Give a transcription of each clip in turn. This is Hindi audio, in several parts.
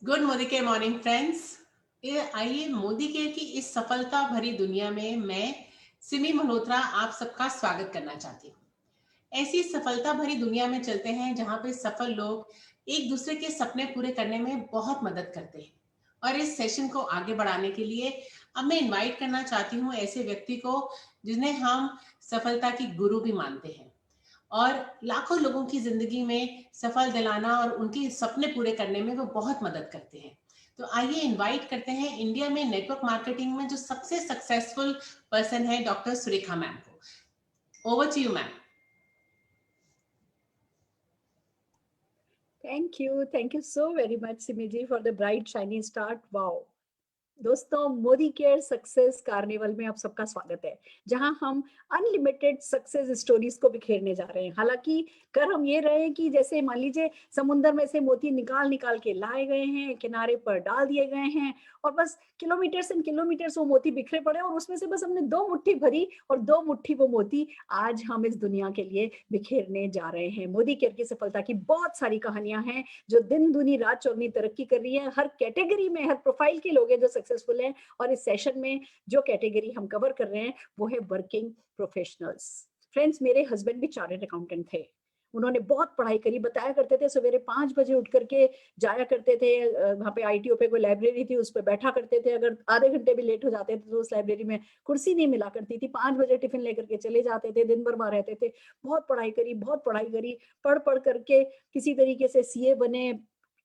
गुड मोदी के मॉर्निंग फ्रेंड्स। आइए मोदी के की इस सफलता भरी दुनिया में मैं सिमी मल्होत्रा आप सबका स्वागत करना चाहती हूँ। ऐसी सफलता भरी दुनिया में चलते हैं जहाँ पे सफल लोग एक दूसरे के सपने पूरे करने में बहुत मदद करते हैं। और इस सेशन को आगे बढ़ाने के लिए अब मैं इनवाइट करना चाहती हूँ ऐसे व्यक्ति को जिन्हें हम सफलता की गुरु भी मानते हैं और लाखों लोगों की जिंदगी में सफल दिलाना और उनके सपने पूरे करने में वो बहुत मदद करते हैं। तो आइए इनवाइट करते हैं इंडिया में नेटवर्क मार्केटिंग में जो सबसे सक्सेसफुल पर्सन है डॉक्टर सुरेखा मैम को। Over to you ma'am. Thank you. Thank you so very much, Simiji, for the bright, shiny start. Wow. दोस्तों, मोदी केयर सक्सेस कार्निवल में आप सबका स्वागत है, जहां हम अनलिमिटेड सक्सेस स्टोरीज को बिखेरने जा रहे हैं। हालांकि कर हम ये रहे हैं कि जैसे मान लीजिए समुंदर में से मोती निकाल निकाल के लाए गए हैं, किनारे पर डाल दिए गए हैं और बस किलोमीटर्स एंड किलोमीटर्स वो मोती बिखरे पड़े और उसमें से बस हमने 2 मुट्ठी भरी और 2 मुट्ठी वो मोती आज हम इस दुनिया के लिए बिखेरने जा रहे हैं। मोदी केयर की सफलता की बहुत सारी कहानियां हैं जो दिन दुनी रात चौगनी तरक्की कर रही है। हर कैटेगरी में, हर प्रोफाइल के लोग हैं जो सक्सेसफुल हैं। और इस सेशन में जो कैटेगरी हम कवर कर रहे हैं वो है वर्किंग प्रोफेशनल्स। फ्रेंड्स, मेरे हस्बैंड भी चार्टर्ड अकाउंटेंट थे। उन्होंने बहुत पढ़ाई करी, बताया करते थे सवेरे 5 बजे उठ करके जाया करते थे। वहां पे आईटीओ पे कोई लाइब्रेरी थी, उस पर बैठा करते थे। अगर आधे घंटे भी लेट हो जाते थे तो उस लाइब्रेरी में कुर्सी नहीं मिला करती थी। 5 बजे टिफिन लेकर के चले जाते थे, दिन भर वहां रहते थे। बहुत पढ़ाई करी, बहुत पढ़ाई करी। पढ़ पढ़ करके किसी तरीके से सीए बने,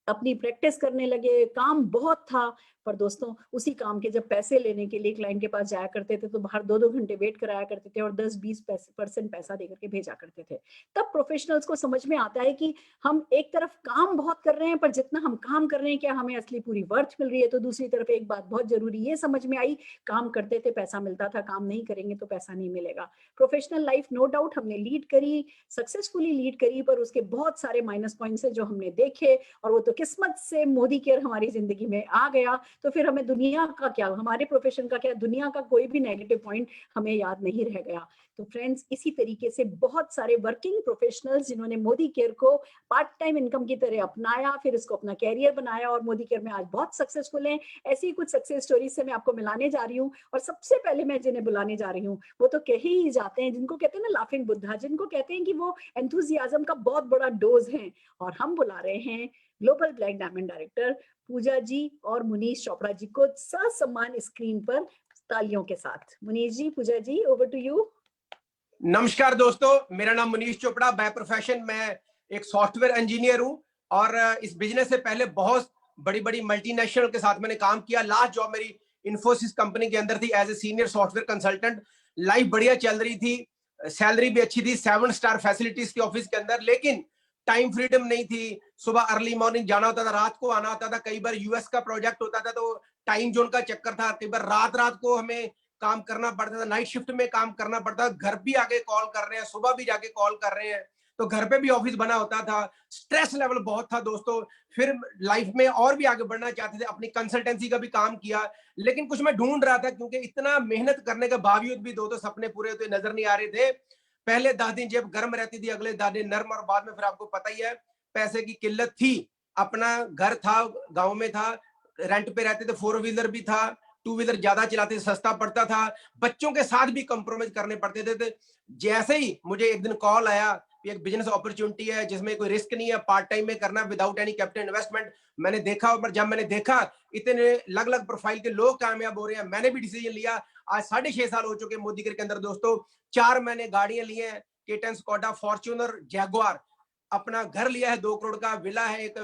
अपनी प्रैक्टिस करने लगे। काम बहुत था, पर दोस्तों उसी काम के जब पैसे लेने के लिए क्लाइंट के पास जाया करते थे तो बाहर 2-2 घंटे वेट कराया करते थे और 10-20% पैसा देकर के भेजा करते थे। तब प्रोफेशनल्स को समझ में आता है कि हम एक तरफ काम बहुत कर रहे हैं, पर जितना हम काम कर रहे हैं क्या हमें असली पूरी वर्थ मिल रही है। तो दूसरी तरफ एक बात बहुत जरूरी ये समझ में आई, काम करते थे पैसा मिलता था, काम नहीं करेंगे तो पैसा नहीं मिलेगा। प्रोफेशनल लाइफ नो डाउट हमने लीड करी, सक्सेसफुली लीड करी, पर उसके बहुत सारे माइनस पॉइंट्स है जो हमने देखे। और वो तो किस्मत से मोदी केयर हमारी जिंदगी में आ गया, तो फिर हमें दुनिया का क्या, हमारे प्रोफेशन का क्या, दुनिया का कोई भी नेगेटिव पॉइंट हमें याद नहीं रह गया। तो फ्रेंड्स, इसी तरीके से बहुत सारे वर्किंग प्रोफेशनल्स जिन्होंने मोदी केयर को पार्ट टाइम इनकम की तरह अपनाया, फिर इसको अपना कैरियर बनाया और मोदी केयर में आज बहुत सक्सेसफुल हैं। ऐसी कुछ सक्सेस स्टोरी से मैं आपको मिलाने जा रही हूँ। और सबसे पहले मैं जिन्हें बुलाने जा रही हूँ वो तो कहे ही जाते हैं, जिनको कहते हैं ना लाफिंग बुद्धा, जिनको कहते हैं कि वो एंथुजियाज्म का बहुत बड़ा डोज है। और हम बुला रहे हैं ग्लोबल ब्लैक डायमंड डायरेक्टर पूजा जी और मुनीश चोपड़ा जी को ससम्मान स्क्रीन पर तालियों के साथ। मुनीश जी, पूजा जी, ओवर टू यू। नमस्कार दोस्तों, मेरा नाम मुनीश चोपड़ा। बाय प्रोफेशन मैं एक सॉफ्टवेयर इंजीनियर हूं और इस बिजनेस से पहले बहुत बड़ी बड़ी मल्टीनेशनल के साथ मैंने काम किया। लास्ट जॉब मेरी इन्फोसिस कंपनी के अंदर थी as a senior software consultant. Life बढ़िया चल रही थी, सैलरी भी अच्छी थी, 7 स्टार फैसिलिटीज के ऑफिस के अंदर, लेकिन टाइम फ्रीडम नहीं थी। सुबह अर्ली मॉर्निंग जाना होता था, रात को आना होता था। कई बार यूएस का प्रोजेक्ट होता था तो टाइम जोन का चक्कर था। कई बार रात रात को हमें काम करना पड़ता था, नाइट शिफ्ट में काम करना पड़ता था। घर भी आके कॉल कर रहे हैं, सुबह भी जाके कॉल कर रहे हैं, तो घर पे भी ऑफिस बना होता था। स्ट्रेस लेवल बहुत था दोस्तों। फिर लाइफ में और भी आगे बढ़ना चाहते थे, अपनी कंसल्टेंसी का भी काम किया, लेकिन कुछ मैं ढूंढ रहा था क्योंकि इतना मेहनत करने के बावजूद भी दो सपने पूरे होते नजर नहीं आ रहे थे। पहले 10 दिन जेब गर्म रहती थी, अगले 10 दिन नर्म, और बाद में फिर आपको पता ही है पैसे की किल्लत थी। अपना घर था, गांव में था, रेंट पे रहते थे, 4 व्हीलर भी था, 2 व्हीलर ज्यादा चलाते, सस्ता पड़ता था। बच्चों के साथ भी कंप्रोमाइज करने पड़ते थे। जैसे ही मुझे एक दिन कॉल आया कि एक बिजनेस अपॉर्चुनिटी है जिसमें कोई रिस्क नहीं है, पार्ट टाइम में करना, विदाउट एनी कैपिटल इन्वेस्टमेंट, मैंने देखा। और जब मैंने देखा इतने अलग अलग प्रोफाइल के लोग कामयाब हो रहे हैं, मैंने भी डिसीजन लिया। आज 6.5 साल हो चुके मोदी केयर के अंदर दोस्तों। 4 मैंने गाड़ियां ली हैं, केटन, स्कोडा, फॉर्च्यूनर, जैगुआर। अपना घर लिया है 2 करोड़ का, विला है एक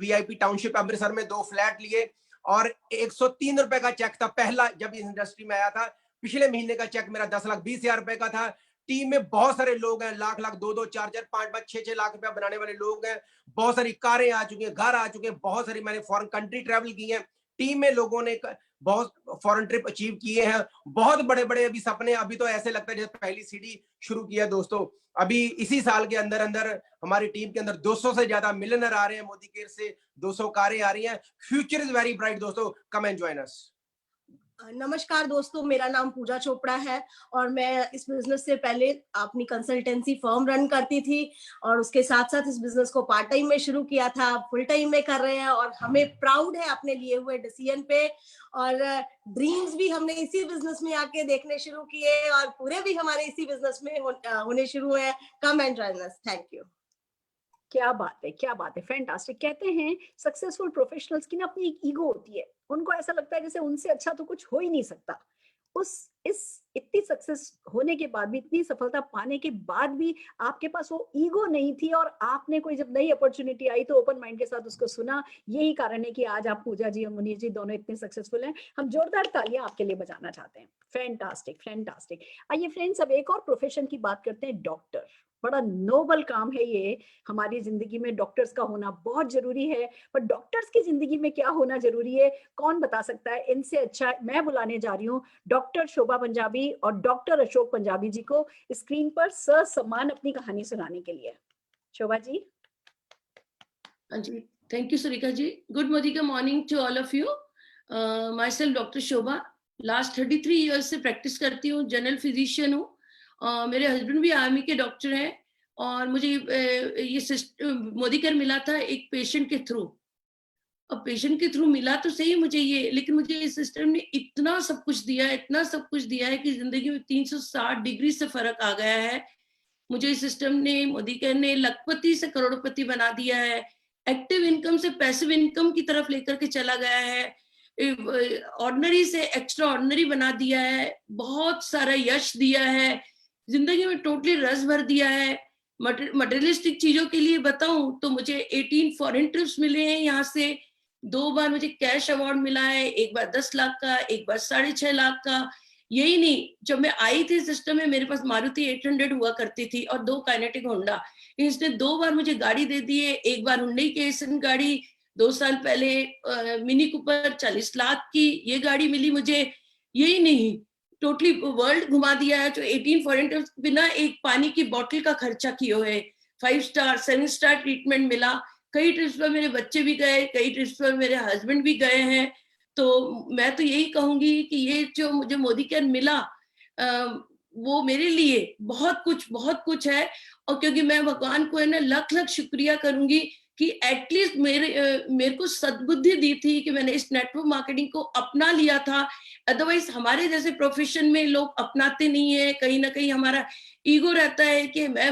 वीआईपी टाउनशिप अमृतसर में, 2 फ्लैट लिए। और 103 रुपए का चेक था पहला, जब इस इंडस्ट्री में आया था। पिछले महीने का चेक मेरा 10,20,000 रुपए का था। टीम में बहुत सारे लोग हैं, लाख लाख, 2-2, 4-4, 5-5, 6-6 लाख रुपया बनाने वाले लोग हैं। बहुत सारी कारें आ चुकी हैं, घर आ चुके हैं, बहुत सारी मैंने फॉरेन कंट्री ट्रैवल की है। टीम में लोगों ने बहुत फॉरेन ट्रिप अचीव किए हैं, बहुत बड़े बड़े अभी सपने। अभी तो ऐसे लगता है जैसे पहली सीढ़ी शुरू किया दोस्तों। अभी इसी साल के अंदर अंदर हमारी टीम के अंदर 200 से ज्यादा मिलियनर आ रहे हैं मोदी केयर से, 200 कारें आ रही हैं। फ्यूचर इज वेरी ब्राइट दोस्तों, कम एंड जॉइन अस। नमस्कार दोस्तों, मेरा नाम पूजा चोपड़ा है और मैं इस बिजनेस से पहले अपनी कंसल्टेंसी फर्म रन करती थी और उसके साथ साथ इस बिजनेस को पार्ट टाइम में शुरू किया था, फुल टाइम में कर रहे हैं और हमें प्राउड है अपने लिए हुए डिसीजन पे। और ड्रीम्स भी हमने इसी बिजनेस में आके देखने शुरू किए और पूरे भी हमारे इसी बिजनेस में होने शुरू हुए हैं। Come and join us. Thank you. क्या बात है, क्या बात है, फैंटास्टिक। कहते हैं सक्सेसफुल प्रोफेशनल्स की ना अपनी एक ईगो होती है, उनको ऐसा लगता है जैसे उनसे अच्छा तो कुछ हो ही नहीं सकता। इस इतनी सक्सेस होने के बाद भी, इतनी सफलता पाने के बाद भी आपके पास वो ईगो नहीं थी और आपने कोई जब नई अपॉर्चुनिटी आई तो ओपन माइंड के साथ उसको सुना। यही कारण है कि आज आप पूजा जी और मुनीष जी दोनों इतने सक्सेसफुल हैं। हम जोरदार तालियां आपके लिए बजाना चाहते हैं। Fantastic, fantastic. आइए फ्रेंड्स, अब एक और प्रोफेशन की बात करते हैं, डॉक्टर। बड़ा नोबल काम है ये। हमारी जिंदगी में डॉक्टर्स का होना बहुत जरूरी है, पर डॉक्टर्स की जिंदगी में क्या होना जरूरी है, कौन बता सकता है? इनसे अच्छा मैं बुलाने जा रही हूँ डॉक्टर शोभा पंजाबी और डॉक्टर अशोक पंजाबी जी को स्क्रीन पर ससम्मान अपनी कहानी सुनाने के लिए। शोभा जी। हाँ जी, thank you Surekha ji. Good मोदिका morning to all of you. Myself doctor Shobha, last 33 years से प्रैक्टिस करती हूँ, जनरल फिजिशियन हूँ। मेरे हस्बैंड भी आर्मी के डॉक्टर हैं और मुझे ये मोदीकेयर मिला था एक पेशेंट के थ्रू। अब पेशेंट के थ्रू मिला तो सही मुझे ये, लेकिन मुझे इस सिस्टम ने इतना सब कुछ दिया है, इतना सब कुछ दिया है कि जिंदगी में 360 डिग्री से फर्क आ गया है। मुझे इस सिस्टम ने, मोदीकेयर ने लखपति से करोड़पति बना दिया है, एक्टिव इनकम से पैसिव इनकम की तरफ लेकर के चला गया है, ऑर्डिनरी से एक्स्ट्रा ऑर्डिनरी बना दिया है, बहुत सारा यश दिया है, जिंदगी में टोटली रस भर दिया है। मटेरियलिस्टिक चीजों के लिए बताऊं तो मुझे 18 फॉरेन ट्रिप्स मिले हैं यहाँ से, 2 बार मुझे कैश अवार्ड मिला है, एक बार 10 लाख का, एक बार 6.5 लाख का। यही नहीं, जब मैं आई थी सिस्टम में मेरे पास मारुति 800 हुआ करती थी और 2 काइनेटिक होंडा। इसने 2 बार मुझे गाड़ी दे दी है, एक बार हुंडई के एसन गाड़ी, 2 साल पहले मिनी कूपर 40 लाख की ये गाड़ी मिली मुझे। यही नहीं, टोटली वर्ल्ड घुमा दिया है। जो 18 फॉरेन ट्रिप्स बिना एक पानी की बोतल का खर्चा किए हुए, 5 स्टार 7 स्टार ट्रीटमेंट मिला। कई ट्रिप्स पर मेरे बच्चे भी गए, कई ट्रिप्स पर मेरे हस्बैंड भी गए हैं। तो मैं तो यही कहूंगी कि ये जो मुझे मोदीकेयर मिला वो मेरे लिए बहुत कुछ है। और क्योंकि मैं भगवान को है ना लख लख शुक्रिया करूंगी कि एटलीस्ट मेरे को सद्बुद्धि दी थी कि मैंने इस नेटवर्क मार्केटिंग को अपना लिया था। अदरवाइज हमारे जैसे प्रोफेशन में लोग अपनाते नहीं है, कहीं ना कहीं हमारा ईगो रहता है कि मैं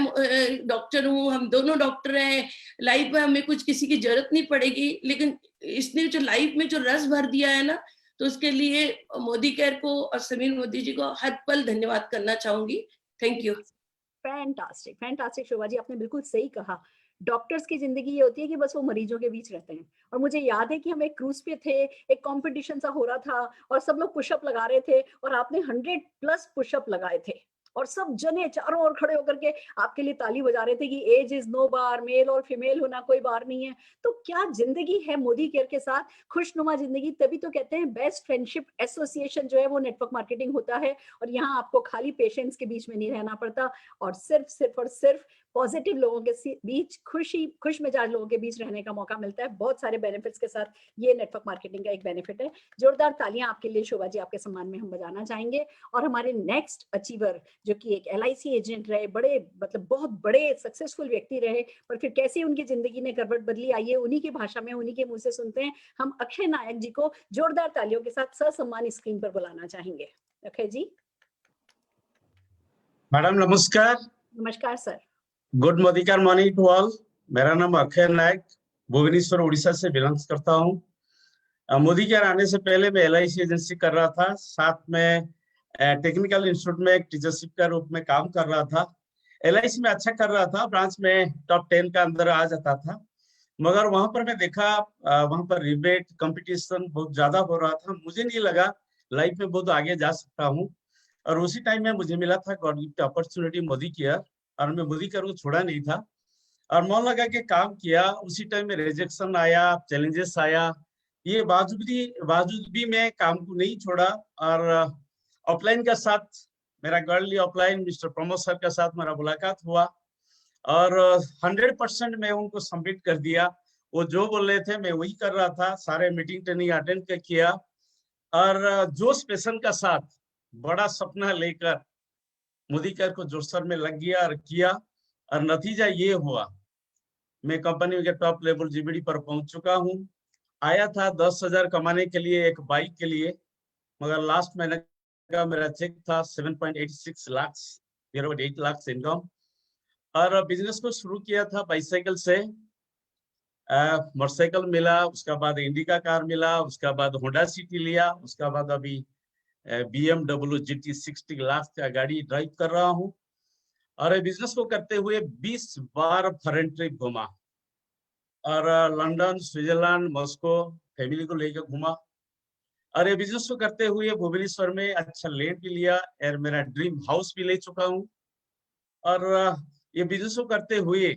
डॉक्टर हूँ, हम दोनों डॉक्टर हैं, लाइफ में हमें कुछ किसी की जरूरत नहीं पड़ेगी। लेकिन इसने जो लाइफ में जो रस भर दिया है ना, तो उसके लिए मोदीकेयर को और समीर मोदी जी को हर पल धन्यवाद करना चाहूंगी। Thank you. Fantastic, fantastic Shobha ji, आपने बिल्कुल सही कहा। डॉक्टर्स की जिंदगी ये होती है कि बस वो मरीजों के बीच रहते हैं। और मुझे याद है कि हम एक क्रूज पे थे, एक कंपटीशन सा हो रहा था और सब लोग पुशअप लगा रहे थे और आपने 100+ पुशअप लगाए थे और सब जने चारों ओर खड़े होकर के आपके लिए ताली बजा रहे थे कि age is no bar, male और फीमेल होना कोई बार नहीं है। तो क्या जिंदगी है मोदीकेयर के साथ, खुशनुमा जिंदगी। तभी तो कहते हैं बेस्ट फ्रेंडशिप एसोसिएशन जो है वो नेटवर्क मार्केटिंग होता है। और यहाँ आपको खाली पेशेंट्स के बीच में नहीं रहना पड़ता और सिर्फ पॉजिटिव लोगों के बीच, खुश मिजाज लोगों के बीच रहने का मौका मिलता है। बहुत सारे बेनिफिट्स के साथ ये नेटवर्क मार्केटिंग का एक बेनिफिट है। जोरदार तालियां आपके लिए शोभा जी, आपके सम्मान में हम बजाना चाहेंगे। और हमारे नेक्स्ट अचीवर जो कि एक LIC एजेंट रहे, बड़े मतलब बहुत बड़े सक्सेसफुल व्यक्ति रहे, पर फिर कैसे उनकी जिंदगी ने करवट बदली, आइए उन्हीं की भाषा में, उन्हीं के मुंह से सुनते हैं। हम अक्षय नायक जी को जोरदार तालियों के साथ ससम्मान स्क्रीन पर बुलाना चाहेंगे। अक्षय जी। मैडम नमस्कार। नमस्कार sir. Good Modicare morning to all. मेरा नाम अक्षय नायक, भुवनेश्वर उड़ीसा से बिलोंग्स करता हूँ। मोदीकेयर आने से पहले मैं LIC एजेंसी कर रहा था, साथ में टेक्निकल इंस्टीट्यूट में एक टीचरशिप का रूप में काम कर रहा था। LIC में अच्छा कर रहा था, ब्रांच में टॉप 10 का अंदर आ जाता था। मगर वहां पर मैं देखा वहां पर रिबेट कंपटीशन बहुत ज्यादा हो रहा था। मुझे नहीं लगा लाइफ में बहुत आगे जा सकता हूँ। और उसी टाइम में मुझे मिला था गॉड गिफ्ट अपॉर्चुनिटी मोदीकेयर, और मैं मोदीकेयर को छोड़ा नहीं था और मन लगा के काम किया। उसी टाइम में रिजेक्शन आया, चैलेंजेस आया, ये बावजूद भी मैं काम को नहीं छोड़ा। और ऑफलाइन के साथ मेरा girly offline mister Pramod sir के साथ मेरा मुलाकात हुआ और 100% मैं उनको सबमिट कर दिया। वो जो बोल रहे थे मैं वही कर रहा था, सारे मीटिंग ट्रेनिंग अटेंड किया और जोश पैशन का साथ बड़ा सपना लेकर मोदी केयर को जोशर में लग गया और किया, और नतीजा ये हुआ मैं कंपनी के टॉप लेवल जीबीडी पर पहुंच चुका हूं। आया था 10,000 कमाने के लिए, एक बाइक के लिए, मगर लास्ट महीने का मेरा चेक था 7.86 लाख, 8 लाख इनकम। और बिजनेस को शुरू किया था बाइसाइकिल से, मोटरसाइकिल मिला, उसके बाद इंडिका कार मिला, उसके बाद होंडा सिटी लिया, उसके बाद अभी BMW GT 60 लाख का गाड़ी ड्राइव कर रहा हूँ। और बिजनेस को करते हुए 20 बार फॉरेन ट्रिप घूमा, और लंदन, स्विट्जरलैंड, मॉस्को फैमिली को लेकर घूमा। और ये बिजनेस को करते हुए भुवनेश्वर में अच्छा लैंड भी लिया और मेरा ड्रीम हाउस भी ले चुका हूँ। और ये बिजनेस को करते हुए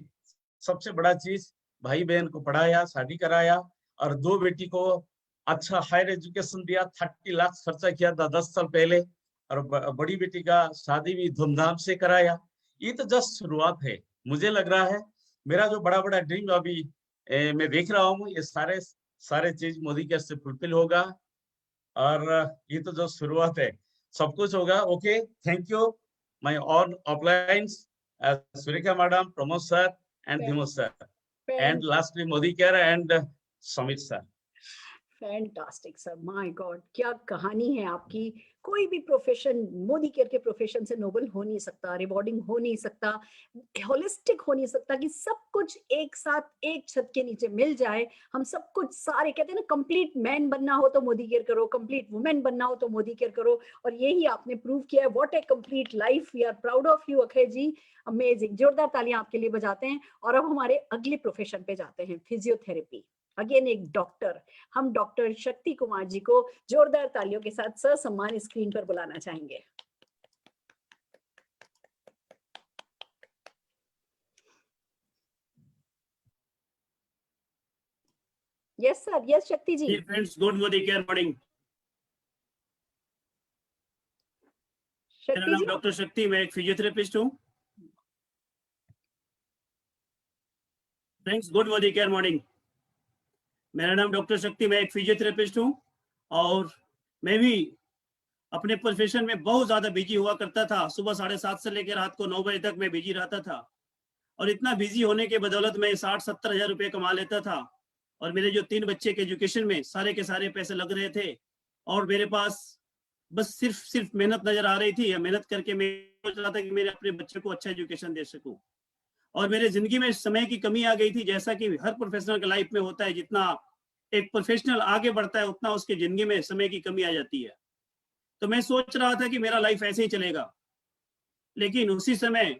सबसे बड़ा चीज, भाई बहन को पढ़ाया, शादी कराया, और 2 बेटी को अच्छा हायर एजुकेशन दिया। 30 लाख खर्चा किया था 10 साल पहले, और बड़ी बेटी का शादी भी धूमधाम से कराया। ये तो जस्ट शुरुआत है। मुझे लग रहा है मेरा जो बड़ा बड़ा ड्रीम अभी मैं देख रहा हूँ, ये सारे चीज मोदी केयर से फुलफिल होगा, और ये तो जो शुरुआत है, सब कुछ होगा। Okay, thank you my all offline, Surekha madam, Pramod sir and Dhimo sir, and lastly Modicare and Samit sir. Fantastic sir, my God, क्या कहानी है आपकी। कोई भी प्रोफेशन मोदी केयर के प्रोफेशन से नोबल हो नहीं सकता, रिवॉर्डिंग हो नहीं सकता, होलिस्टिक हो नहीं सकता कि सब कुछ एक साथ एक छत के नीचे मिल जाए। हम सब कुछ सारे कहते हैं ना, कंप्लीट मैन बनना हो तो मोदी केयर करो, कंप्लीट वुमेन बनना हो तो मोदी केयर करो, और यही आपने प्रूव किया है। What a complete life, we are proud of you Akshay ji, amazing. जोरदार तालियां आपके लिए बजाते हैं। और अब हमारे अगले प्रोफेशन पे जाते हैं, फिजियोथेरेपी। अगेन एक डॉक्टर, हम डॉक्टर शक्ति कुमार जी को जोरदार तालियों के साथ ससम्मान स्क्रीन पर बुलाना चाहेंगे। Yes sir, yes Shakti ji. Friends, good Modi care morning. मेरा नाम डॉक्टर शक्ति, मैं एक फिजियोथेरेपिस्ट हूँ। Friends, good Modi care morning. मेरा नाम डॉक्टर शक्ति, मैं एक फिजियोथेरेपिस्ट हूँ, और मैं भी अपने प्रोफेशन में बहुत ज्यादा बिजी हुआ करता था। सुबह 7:30 से लेकर रात को 9 बजे तक मैं बिजी रहता था, और इतना बिजी होने के बदौलत मैं 60-70 हजार रुपये कमा लेता था, और मेरे जो 3 बच्चे के एजुकेशन में सारे के सारे पैसे लग रहे थे, और मेरे पास बस सिर्फ मेहनत नजर आ रही थी। या मेहनत करके मैं सोच रहा था कि मेरे अपने बच्चे को अच्छा एजुकेशन दे सकूं, और मेरे जिंदगी में समय की कमी आ गई थी। जैसा कि हर प्रोफेशनल के लाइफ में होता है, जितना एक प्रोफेशनल आगे बढ़ता है उतना उसके जिंदगी में समय की कमी आ जाती है। तो मैं सोच रहा था कि मेरा लाइफ ऐसे ही चलेगा, लेकिन उसी समय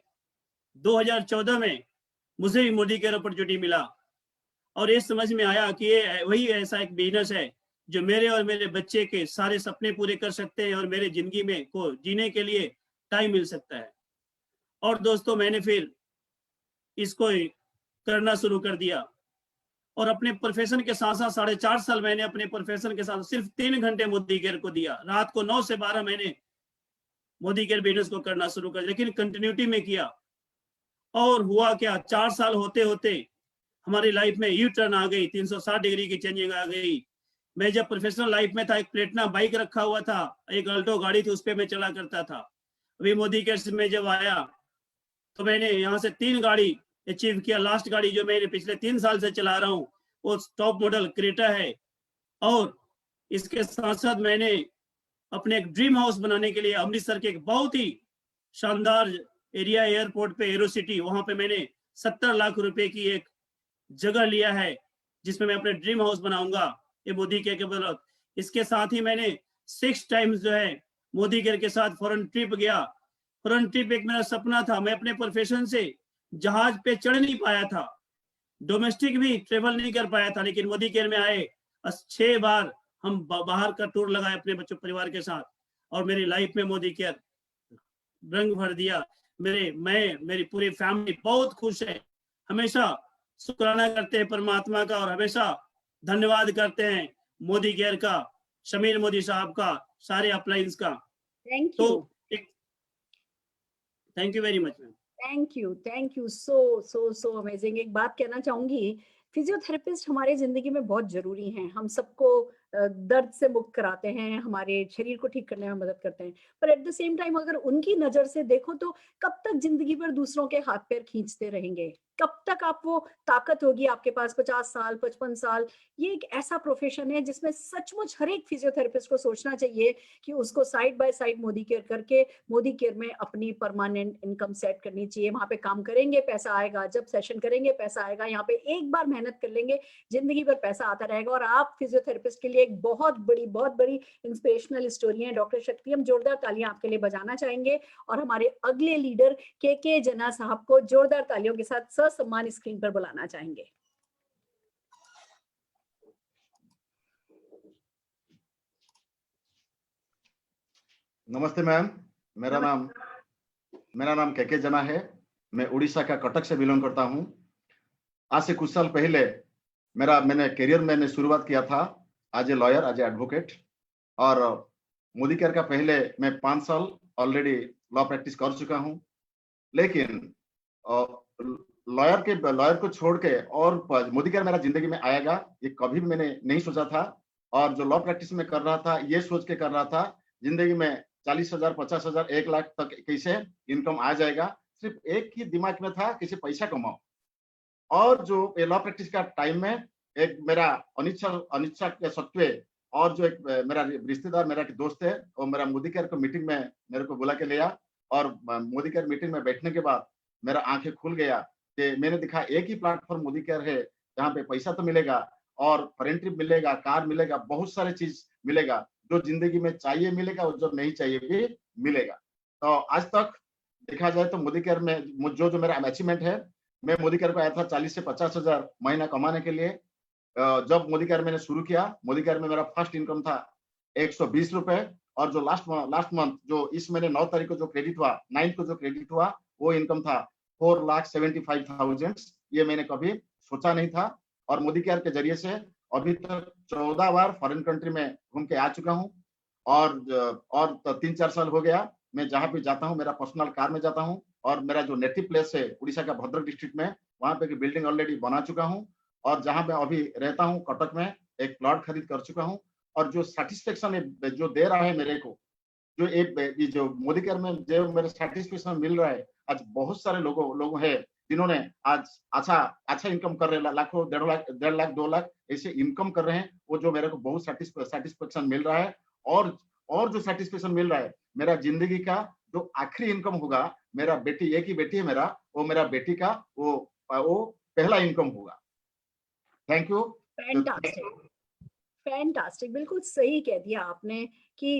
2014 में मुझे भी मोदी केयर अपॉर्चुनिटी मिला, और ये समझ में आया कि ये वही ऐसा एक बिजनेस है जो मेरे और मेरे बच्चे के सारे सपने पूरे कर सकते हैं, और मेरे जिंदगी में को जीने के लिए टाइम मिल सकता है। और दोस्तों, मैंने फिर इसको करना शुरू कर दिया, और अपने प्रोफेशन के साथ साथ 4.5 साल मैंने अपने प्रोफेशन के साथ सिर्फ 3 घंटे मोदी केयर को दिया। रात को 9 से 12 मैंने मोदी केयर बिजनेस को करना शुरू कर, लेकिन कंटिन्यूटी में किया। और हुआ क्या, 4 साल होते होते हमारी लाइफ में यू टर्न आ गई, 360 डिग्री की चेंजिंग आ गई। मैं जब प्रोफेशनल लाइफ में था, एक प्लेटिना बाइक रखा हुआ था, एक अल्टो गाड़ी थी, उस पर मैं चला करता था। अभी मोदी केयर में जब आया तो मैंने यहाँ से 3 गाड़ी अचीव किया। लास्ट गाड़ी जो मैंने पिछले 3 साल से चला रहा हूँ वो टॉप मॉडल क्रेटा है। और इसके साथ साथ मैंने अपने एक ड्रीम हाउस बनाने के लिए अमृतसर के एक बहुत ही शानदार एरिया, एयरपोर्ट पे एरो सिटी, वहां पे मैंने 70 लाख रुपए की एक जगह लिया है, जिसमें मैं अपने ड्रीम हाउस बनाऊंगा, ये मोदी केयर के बदौलत। इसके साथ ही मैंने 6 टाइम्स जो है मोदी केयर के साथ फॉरेन ट्रिप गया। फॉरेन ट्रिप एक मेरा सपना था। मैं अपने प्रोफेशन से जहाज पे चढ़ नहीं पाया था, डोमेस्टिक भी ट्रेवल नहीं कर पाया था, लेकिन मोदी केयर में आए 6 बार हम बाहर का टूर लगाए अपने बच्चों परिवार के साथ, और मेरी लाइफ में मोदी केयर रंग भर दिया। मेरी पूरी फैमिली बहुत खुश है। हमेशा शुक्राना करते हैं परमात्मा का, और हमेशा धन्यवाद करते हैं मोदी केयर का, शमीर मोदी साहब का, सारे अपलाइंस का। Thank you very much ma'am. Thank you so amazing. एक बात कहना चाहूंगी, फिजियोथेरेपिस्ट हमारे जिंदगी में बहुत जरूरी हैं। हम सबको दर्द से मुक्त कराते हैं, हमारे शरीर को ठीक करने में मदद करते हैं। पर एट द सेम टाइम अगर उनकी नजर से देखो तो कब तक जिंदगी भर दूसरों के हाथ पैर खींचते रहेंगे? कब तक आप वो ताकत होगी आपके पास? 50 साल, 55 साल? ये एक ऐसा प्रोफेशन है जिसमें सचमुच हर एक फिजियोथेरेपिस्ट को सोचना चाहिए कि उसको side by side Modi care करके मोदी केयर में अपनी परमानेंट इनकम सेट करनी चाहिए। वहां पे काम करेंगे, पैसा आएगा, जब सेशन करेंगे पैसा आएगा। यहाँ पे एक बार मेहनत कर लेंगे, जिंदगी भर पैसा आता रहेगा। और आप फिजियोथेरेपिस्ट के लिए एक बहुत बड़ी इंस्पिरेशनल स्टोरी है डॉक्टर शक्ति। हम जोरदार तालियां आपके लिए बजाना चाहेंगे और हमारे अगले लीडर के जना साहब को जोरदार तालियों के साथ ससम्मान स्क्रीन पर बुलाना चाहेंगे। नमस्ते मैम, मेरा नाम के जना है। मैं उड़ीसा का कटक से बिलोंग करता हूँ। आज से कुछ साल पहले मैंने करियर मैंने शुरुआत किया था as a lawyer, as a advocate. और मोदी केयर का पहले मैं 5 साल ऑलरेडी लॉ प्रैक्टिस कर चुका हूँ। लेकिन लॉयर को छोड़ के और मोदी केयर मेरा जिंदगी में आएगा ये कभी भी मैंने नहीं सोचा था। और जो लॉ प्रैक्टिस में कर रहा था ये सोच के कर रहा था जिंदगी में 40,000, 50,000, 1 लाख तक कैसे इनकम आ जाएगा। सिर्फ एक ही दिमाग में था, कैसे पैसा कमाओ। और जो लॉ प्रैक्टिस का टाइम में एक मेरा अनिच्छा के सत्वे और जो एक मेरा रिश्तेदार, मेरा एक दोस्त है, वो मेरा मोदी केयर को मीटिंग में मेरे को बुला के लिया। और मोदी केयर मीटिंग में बैठने के बाद मेरा आंखें खुल गया कि मैंने देखा एक ही प्लेटफॉर्म मोदी केयर है जहाँ पे पैसा तो मिलेगा और फॉरेन ट्रिप मिलेगा, कार मिलेगा, बहुत सारे चीज मिलेगा। जो जिंदगी में चाहिए मिलेगा और जो नहीं चाहिए भी मिलेगा। तो आज तक देखा जाए तो मोदी केयर में जो मेरा अचीवमेंट है, मैं मोदी केयर को आया था 40 से 50,000 महीना कमाने के लिए। जब मोदी केयर मैंने शुरू किया, मोदी केयर में मेरा फर्स्ट इनकम था 120 रुपए। और जो लास्ट मंथ जो इस महीने 9 तारीख को जो क्रेडिट हुआ, 9th को जो क्रेडिट हुआ, वो इनकम था 4,75,000। ये मैंने कभी सोचा नहीं था। और मोदी केयर के जरिए से अभी तक 14 बार फॉरेन कंट्री में घूम के आ चुका हूँ। और 3-4 साल हो गया मैं जहाँ भी जाता हूँ मेरा पर्सनल कार में जाता हूँ। और मेरा जो नेटिव प्लेस है उड़ीसा का भद्रक डिस्ट्रिक्ट में, वहाँ पे बिल्डिंग ऑलरेडी बना चुका हूँ। और जहाँ मैं अभी रहता हूँ कटक में एक प्लॉट खरीद कर चुका हूँ। और जो सेटिस्फेक्शन जो दे रहा है मेरे को, जो मोदी केयर में जो मेरे सेटिस्फेक्शन मिल रहा है, आज बहुत सारे लोग हैं जिन्होंने आज अच्छा इनकम कर रहे हैं, लाखों, 1.5 लाख 2 लाख ऐसे इनकम कर रहे हैं। वो जो मेरे को बहुत सेटिस्फेक्शन मिल रहा है। और जो सेटिस्फेक्शन मिल रहा है, मेरा जिंदगी का जो आखिरी इनकम होगा, मेरा बेटी, एक ही बेटी है मेरा, वो मेरा बेटी का वो पहला इनकम होगा। Thank you. फैंटास्टिक, बिल्कुल सही कह दिया आपने कि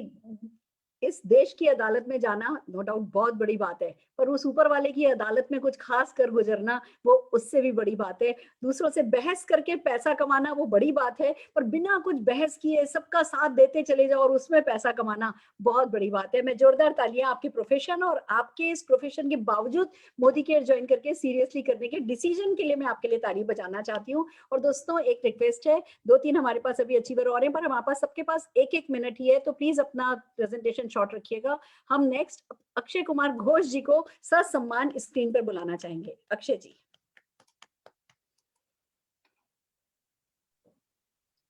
इस देश की अदालत में जाना नो डाउट बहुत बड़ी बात है, पर उस ऊपर वाले की अदालत में कुछ खास कर गुजरना वो उससे भी बड़ी बात है। दूसरों से बहस करके पैसा कमाना वो बड़ी बात है, पर बिना कुछ बहस किए सबका साथ देते चले जाओ और उसमें पैसा कमाना बहुत बड़ी बात है। मैं जोरदार तालियां आपके प्रोफेशन और आपके इस प्रोफेशन के बावजूद मोदी केयर ज्वाइन करके सीरियसली करने के डिसीजन के लिए मैं आपके लिए ताली बजाना चाहती हूँ। और दोस्तों एक रिक्वेस्ट है, 2-3 हमारे पास अभी अचीवर और हैं, पर हमारे पास सबके पास 1-1 मिनट ही है, तो प्लीज अपना प्रेजेंटेशन शॉर्ट रखिएगा। हम नेक्स्ट अक्षय कुमार घोष जी को ससम्मान स्क्रीन पर बुलाना चाहेंगे। अक्षय जी।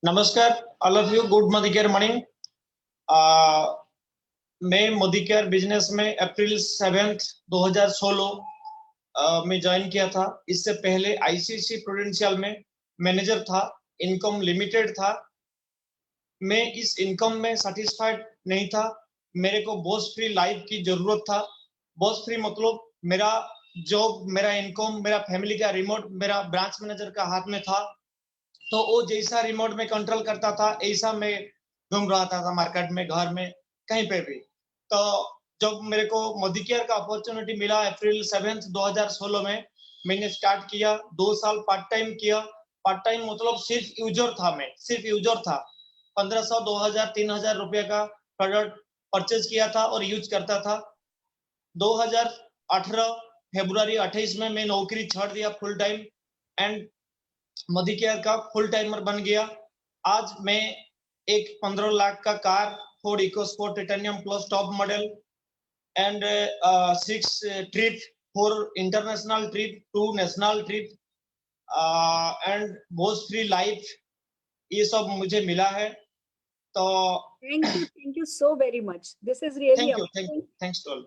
नमस्कार all of you, good Modi care morning. मैं मोदी केयर बिजनेस में अप्रैल 7 2016 में ज्वाइन किया था। इससे पहले आईसीआईसी प्रूडेंशियल में मैनेजर था, इनकम लिमिटेड था। मैं इस इनकम में सेटिस्फाइड नहीं था, मेरे को बॉस फ्री लाइफ की जरूरत था। बॉस फ्री मतलब मेरा जॉब, मेरा इनकम, मेरा फैमिली का रिमोट मेरा ब्रांच मैनेजर का हाथ में था। तो वो जैसा रिमोट में कंट्रोल करता था ऐसा मैं घूम रहा था मार्केट में, घर में, कहीं पे भी। तो जब मेरे को मोदी केयर का अपॉर्चुनिटी मिला अप्रैल 7 2016 में, मैंने स्टार्ट किया। 2 साल पार्ट टाइम किया। पार्ट टाइम मतलब सिर्फ यूजर था, मैं सिर्फ यूजर था। 1500, 2000, 3000 रुपये का प्रोडक्ट परचेज किया था और यूज करता था। 2018 फरवरी 28 में मैं नौकरी छोड़ दिया full time and Modi care का फुल टाइमर बन गया। आज मैं एक 15 लाख का car, Ford EcoSport titanium plus top model and 6 trip, 4 international trip, 2 national trip and boss free life, ये सब मुझे मिला है। तो Thank you so very much. This is really thank you thanks to all.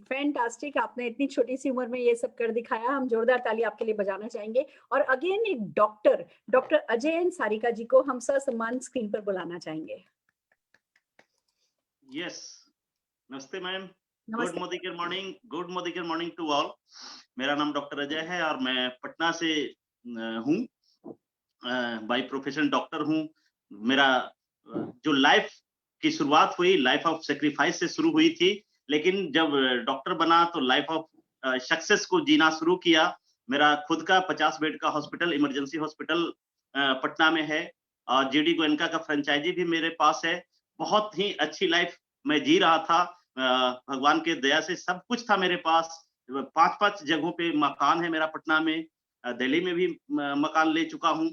Fantastic. आपने इतनी छोटी सी उम्र में ये सब कर दिखाया, हम जोरदार ताली आपके लिए बजाना चाहेंगे। और अगेन एक डॉक्टर अजय एन सारिका जी को हम ससम्मान स्क्रीन पर बुलाना चाहेंगे। यस, नमस्ते मैम। गुड नमस्ते। Modi care morning to all. मेरा नाम डॉक्टर अजय है और मैं पटना से हूँ। बाय प्रोफेशन डॉक्टर हूँ। मेरा जो लाइफ की शुरुआत हुई लाइफ ऑफ सेक्रीफाइस से शुरू हुई थी, लेकिन जब डॉक्टर बना तो लाइफ ऑफ सक्सेस को जीना शुरू किया। मेरा खुद का 50 बेड का हॉस्पिटल, इमरजेंसी हॉस्पिटल पटना में है और जीडी गोयनका का फ्रेंचाइजी भी मेरे पास है। बहुत ही अच्छी लाइफ मैं जी रहा था। भगवान के दया से सब कुछ था मेरे पास। 5 जगहों पे मकान है मेरा पटना में। दिल्ली में भी मकान ले चुका हूँ।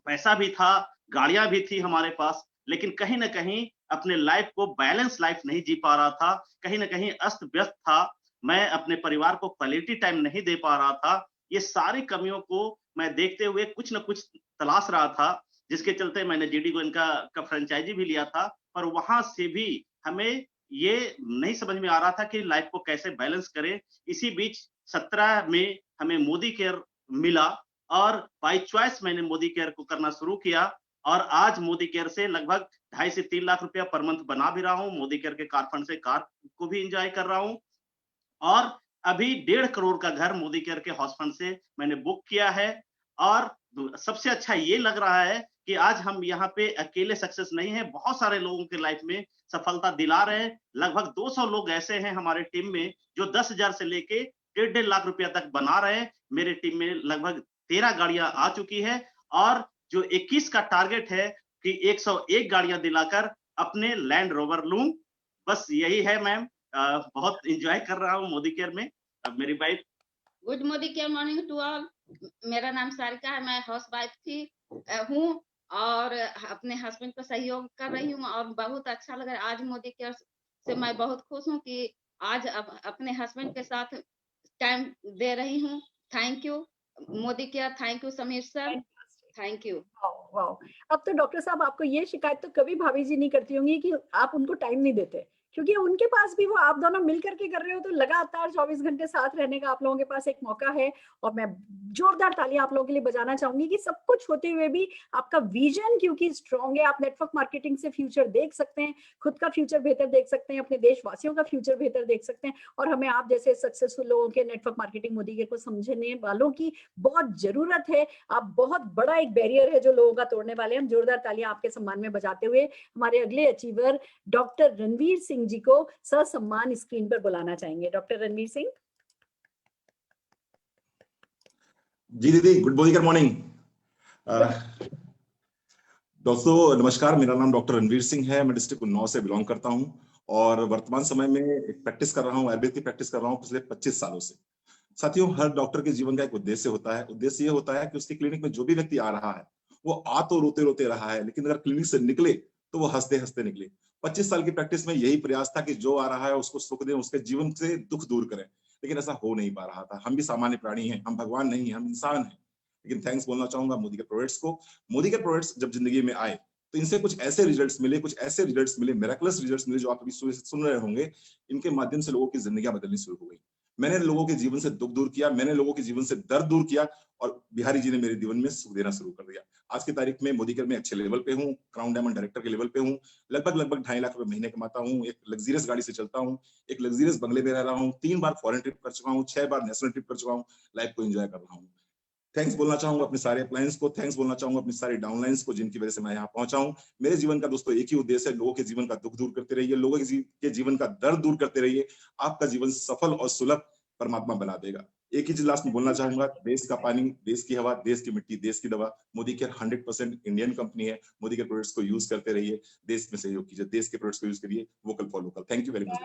पैसा भी था, गाड़ियां भी थी हमारे पास, लेकिन कहीं ना कहीं अपने लाइफ को बैलेंस लाइफ नहीं जी पा रहा था। कहीं ना कहीं अस्त व्यस्त था। मैं अपने परिवार को क्वालिटी टाइम नहीं दे पा रहा था। ये सारी कमियों को मैं देखते हुए कुछ न कुछ तलाश रहा था, जिसके चलते मैंने जीडी गोयनका का फ्रेंचाइजी भी लिया था। पर वहां से भी हमें ये नहीं समझ में आ रहा था कि लाइफ को कैसे बैलेंस करें। इसी बीच 17 में हमें मोदी केयर मिला और बाय चॉइस मैंने मोदी केयर को करना शुरू किया और आज मोदी केयर से लगभग 2.5 से 3 लाख रुपया पर मंथ बना भी रहा हूँ। मोदी केयर के कार फंड से कार को भी एंजॉय कर रहा हूँ और अभी 1.5 करोड़ का घर मोदी केयर के हाउस फंड से मैंने बुक किया है। और सबसे अच्छा ये लग रहा है कि आज हम यहाँ पे अकेले सक्सेस नहीं है, बहुत सारे लोगों के लाइफ में सफलता दिला रहे हैं। लगभग 200 लोग ऐसे हैं हमारे टीम में जो 10,000 से लेके 1.5 लाख रुपया तक बना रहे हैं। मेरे टीम में लगभग 13 गाड़ियां आ चुकी है और जो 21 का टारगेट है कि 101 गाड़ियां दिलाकर अपने लैंड रोवर लूं। बस यही है मैम। बहुत एंजॉय कर रहा हूँ मोदी केयर में। अब मेरी wife. Good Modi care morning to all. मेरा नाम सारिका है, मैं हाउस वाइफ हूँ और अपने हस्बैंड को सहयोग कर रही हूँ और बहुत अच्छा लग रहा है। आज मोदी केयर से मैं बहुत खुश हूँ कि आज अपने हस्बैंड के साथ टाइम दे रही हूँ। Thank you Modi care, thank you Sameer sir, thank you. Wow. अब तो डॉक्टर साहब आपको ये शिकायत तो कभी भाभी जी नहीं करती होंगी कि आप उनको टाइम नहीं देते, क्योंकि उनके पास भी वो आप दोनों मिल करके कर रहे हो, तो लगातार 24 घंटे साथ रहने का आप लोगों के पास एक मौका है। और मैं जोरदार ताली आप लोगों के लिए बजाना चाहूंगी कि सब कुछ होते हुए भी आपका विजन क्योंकि स्ट्रांग है। आप नेटवर्क मार्केटिंग से फ्यूचर देख सकते हैं, खुद का फ्यूचर बेहतर देख सकते हैं, अपने देशवासियों का फ्यूचर बेहतर देख सकते हैं। और हमें आप जैसे सक्सेसफुल लोगों के नेटवर्क मार्केटिंग मोदी केयर को समझने वालों की बहुत जरूरत है। आप बहुत बड़ा एक बैरियर है जो लोगों का तोड़ने वाले हैं। हम जोरदार तालियां आपके सम्मान में बजाते हुए हमारे अगले अचीवर डॉक्टर रणवीर सिंह जी को ससम्मान स्क्रीन पर बुलाना चाहेंगे। डॉक्टर रणवीर सिंह। जी दीदी, गुड मॉर्निंग दोस्तों, नमस्कार। मेरा नाम डॉक्टर रणवीर सिंह है। मैं डिस्ट्रिक्ट उन्नाव से बिलोंग करता हूं और वर्तमान समय में एक प्रैक्टिस कर रहा हूं, आयुर्वेद की प्रैक्टिस कर रहा हूं पिछले 25 सालों से। साथियों, हर डॉक्टर के जीवन का एक उद्देश्य होता है। उद्देश्य ये होता है कि उसकी क्लिनिक में जो भी व्यक्ति आ रहा है वो आ तो रोते रोते रहा है, लेकिन अगर क्लिनिक से निकले तो वो हंसते हंसते निकले। 25 साल की प्रैक्टिस में यही प्रयास था कि जो आ रहा है उसको सुख दें, उसके जीवन से दुख दूर करें, लेकिन ऐसा हो नहीं पा रहा था। हम भी सामान्य प्राणी हैं, हम भगवान नहीं हैं, हम इंसान हैं। लेकिन थैंक्स बोलना चाहूंगा मोदी केयर प्रोडक्ट्स को। मोदी केयर प्रोडक्ट्स जब जिंदगी में आए तो इनसे कुछ ऐसे रिजल्ट्स मिले, मिरेकलस रिजल्ट्स मिले जो आप अभी सुन रहे होंगे। इनके माध्यम से लोगों की जिंदगियां बदलनी शुरू हो गई। मैंने लोगों के जीवन से दुख दूर किया, मैंने लोगों के जीवन से दर्द दूर किया और बिहारी जी ने मेरे जीवन में सुख देना शुरू कर दिया। आज की तारीख में मोदी केयर में अच्छे लेवल पे हूँ, क्राउन डायमंड डायरेक्टर के लेवल पे हूँ। लगभग 2.5 लाख रुपए महीने कमाता हूँ। एक लग्जरियस गाड़ी से चलता हूँ, एक लग्जरियस बंगले में रह रहा हूँ, 3 बार फॉरेन ट्रिप कर चुका हूँ, 6 बार नेशनल ट्रिप कर चुका हूँ। लाइफ को एंजॉय कर रहा हूँ। थैंक्स बोलना चाहूंगा अपने सारे अपलायंस को, थैंक्स बोलना चाहूंगा अपनी सारी डाउनलाइंस को जिनकी वजह से मैं यहाँ पहुंचा हूँ। मेरे जीवन का दोस्तों एक ही उद्देश्य है, लोगों के जीवन का दुख दूर करते रहिए, लोगों के जीवन का दर्द दूर करते रहिए। आपका जीवन सफल और सुलभ परमात्मा बना देगा। एक ही चीज लास्ट में बोलना चाहूंगा, देश का पानी, देश की हवा, देश की मिट्टी, देश की दवा। मोदी केयर 100% इंडियन कंपनी है। मोदी केयर प्रोडक्ट्स को यूज करते रहिए, देश में सहयोग कीजिए, देश के प्रोडक्ट्स को यूज करिए, vocal for local. Thank you very much.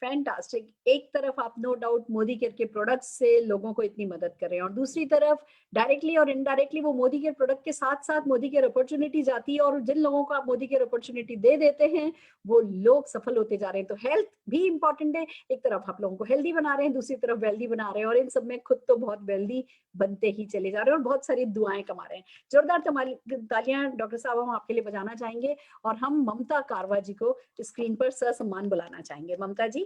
Fantastic. एक तरफ आप नो डाउट मोदी केयर के प्रोडक्ट्स से लोगों को इतनी मदद कर रहे हैं और दूसरी तरफ डायरेक्टली और इनडायरेक्टली वो मोदी केयर प्रोडक्ट के साथ साथ मोदी केयर अपॉर्चुनिटी जाती है और जिन लोगों को आप मोदी केयर अपॉर्चुनिटी दे देते हैं वो लोग सफल होते जा रहे हैं। तो हेल्थ भी इंपॉर्टेंट है। एक तरफ आप लोगों को हेल्दी बना रहे हैं, दूसरी तरफ वेल्दी बना रहे हैं और और इन सब में खुद तो बहुत वेल्दी बनते ही चले जा रहे हैं और बहुत सारी दुआएं कमा रहे हैं। जोरदार तालियां डॉक्टर साहब हम आपके लिए बजाना चाहेंगे और हम ममता कारवा जी को स्क्रीन पर ससम्मान बुलाना चाहेंगे। Mamta ji.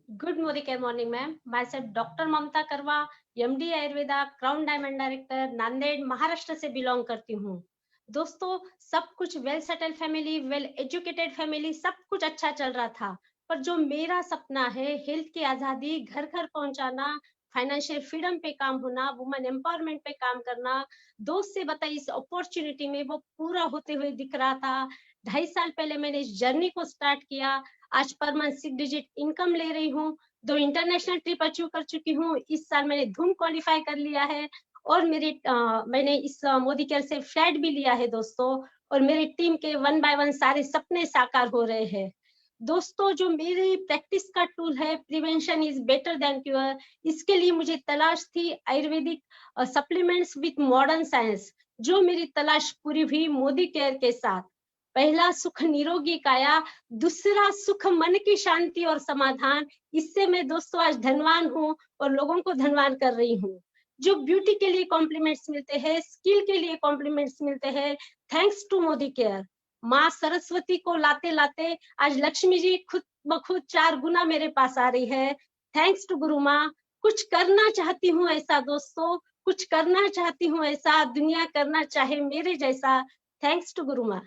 Good morning ma'am. myself doctor Mamta Karwa, MD Ayurveda, crown diamond director, Nanded Maharashtra से बिलोंग करती हूँ। दोस्तों सब कुछ well settle family, well educated family, सब कुछ अच्छा चल रहा था, पर जो मेरा सपना है हेल्थ की आजादी, घर घर पहुंचाना, फाइनेंशियल फ्रीडम पे काम होना, वुमेन एम्पावरमेंट पे काम करना, दोस्त से बताई इस अपॉर्चुनिटी में वो पूरा होते हुए दिख रहा था। 2.5 साल पहले मैंने इस जर्नी को स्टार्ट किया। आज पर मंथ 6 डिजिट इनकम ले रही हूँ, 2 इंटरनेशनल ट्रिप अचीव कर चुकी हूँ। इस साल मैंने धूम क्वालिफाई कर लिया है और मैंने इस मोदी केयर से फ्लैट भी लिया है दोस्तों, और मेरी टीम के 1 बाय 1 सारे सपने साकार हो रहे हैं। दोस्तों जो मेरी प्रैक्टिस का टूल है prevention is better than cure, इसके लिए मुझे तलाश थी Ayurvedic supplements with modern science, जो मेरी तलाश पूरी हुई मोदी केयर के साथ। पहला सुख निरोगी काया, दूसरा सुख मन की शांति और समाधान। इससे मैं दोस्तों आज धनवान हूँ और लोगों को धनवान कर रही हूँ। जो ब्यूटी के लिए कॉम्प्लीमेंट्स मिलते हैं, स्किल के लिए कॉम्प्लीमेंट्स मिलते हैं, थैंक्स टू मोदी केयर। माँ सरस्वती को लाते लाते आज लक्ष्मी जी खुद ब खुद 4 गुना मेरे पास आ रही है। थैंक्स टू गुरु माँ। कुछ करना चाहती हूँ ऐसा दोस्तों, कुछ करना चाहती हूँ ऐसा, दुनिया करना चाहे मेरे जैसा। थैंक्स टू गुरु माँ।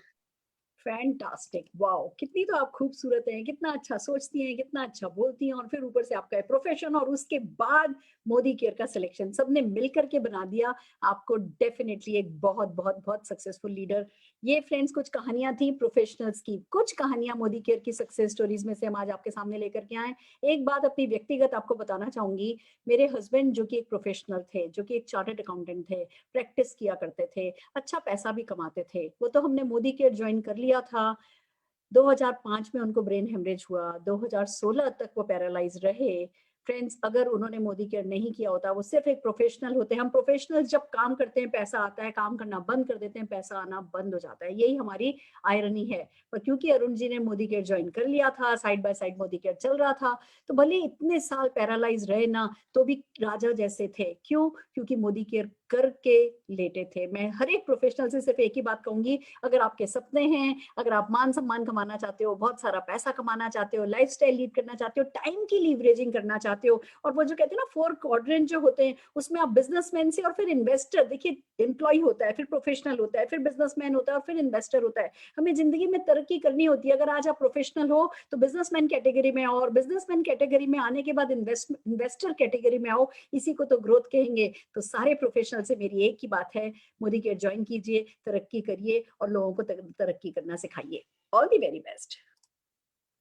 फैंटास्टिक, वाओ, कितनी तो आप खूबसूरत हैं, कितना अच्छा सोचती हैं, कितना अच्छा बोलती हैं, और फिर ऊपर से आपका प्रोफेशन और उसके बाद मोदी केयर का सिलेक्शन सबने मिलकर के बना दिया आपको डेफिनेटली एक बहुत बहुत बहुत सक्सेसफुल लीडर। ये फ्रेंड्स कुछ कहानियां थी प्रोफेशनल्स की, कुछ कहानियां मोदी केयर की सक्सेस स्टोरीज में से हम आज आपके सामने लेकर के आए। एक बात अपनी व्यक्तिगत आपको बताना चाहूंगी, मेरे हस्बैंड जो कि एक प्रोफेशनल थे, जो कि एक चार्टर्ड अकाउंटेंट थे, प्रैक्टिस किया करते थे, अच्छा पैसा भी कमाते थे, वो तो हमने मोदी केयर ज्वाइन कर लिया था। 2005 में उनको ब्रेन हेमरेज हुआ, 2016 तक वो पैरालाइज रहे। फ्रेंड्स अगर उन्होंने मोदी केयर नहीं किया होता, वो सिर्फ एक प्रोफेशनल होते। हम प्रोफेशनल जब काम करते हैं पैसा आता है, काम करना बंद कर देते हैं पैसा आना बंद हो जाता है, यही हमारी आयरनी है। पर क्योंकि अरुण जी ने मोदी केयर ज्वाइन कर लिया था, side by side Modi care चल रहा था, तो भले इतने साल पैरालाइज रहे ना तो भी राजा जैसे थे। क्यों? क्योंकि मोदी केयर करके लेटे थे। मैं हर एक प्रोफेशनल से सिर्फ एक ही बात कहूंगी, अगर आपके सपने हैं, अगर आप मान सम्मान कमाना चाहते हो, बहुत सारा पैसा कमाना चाहते हो, लाइफस्टाइल लीड करना चाहते हो, टाइम की लीवरेजिंग करना चाहते हो, और वो जो कहते हैं ना 4 क्वाड्रेंट जो होते हैं, उसमें आप बिजनेसमैन से और फिर इन्वेस्टर, देखिए एम्प्लॉय होता है, फिर प्रोफेशनल होता है, फिर बिजनेसमैन होता है और फिर इन्वेस्टर होता है। हमें जिंदगी में तरक्की करनी होती है। अगर आज आप प्रोफेशनल हो तो बिजनेसमैन कैटेगरी में आओ, और बिजनेसमैन कैटेगरी में आने के बाद इन्वेस्टर कैटेगरी में आओ, इसी को तो ग्रोथ कहेंगे। तो सारे प्रोफेशनल से मेरी एक ही बात है, मोदी केयर ज्वाइन कीजिए, तरक्की करिए और लोगों को तरक्की करना सिखाइए। All the very best.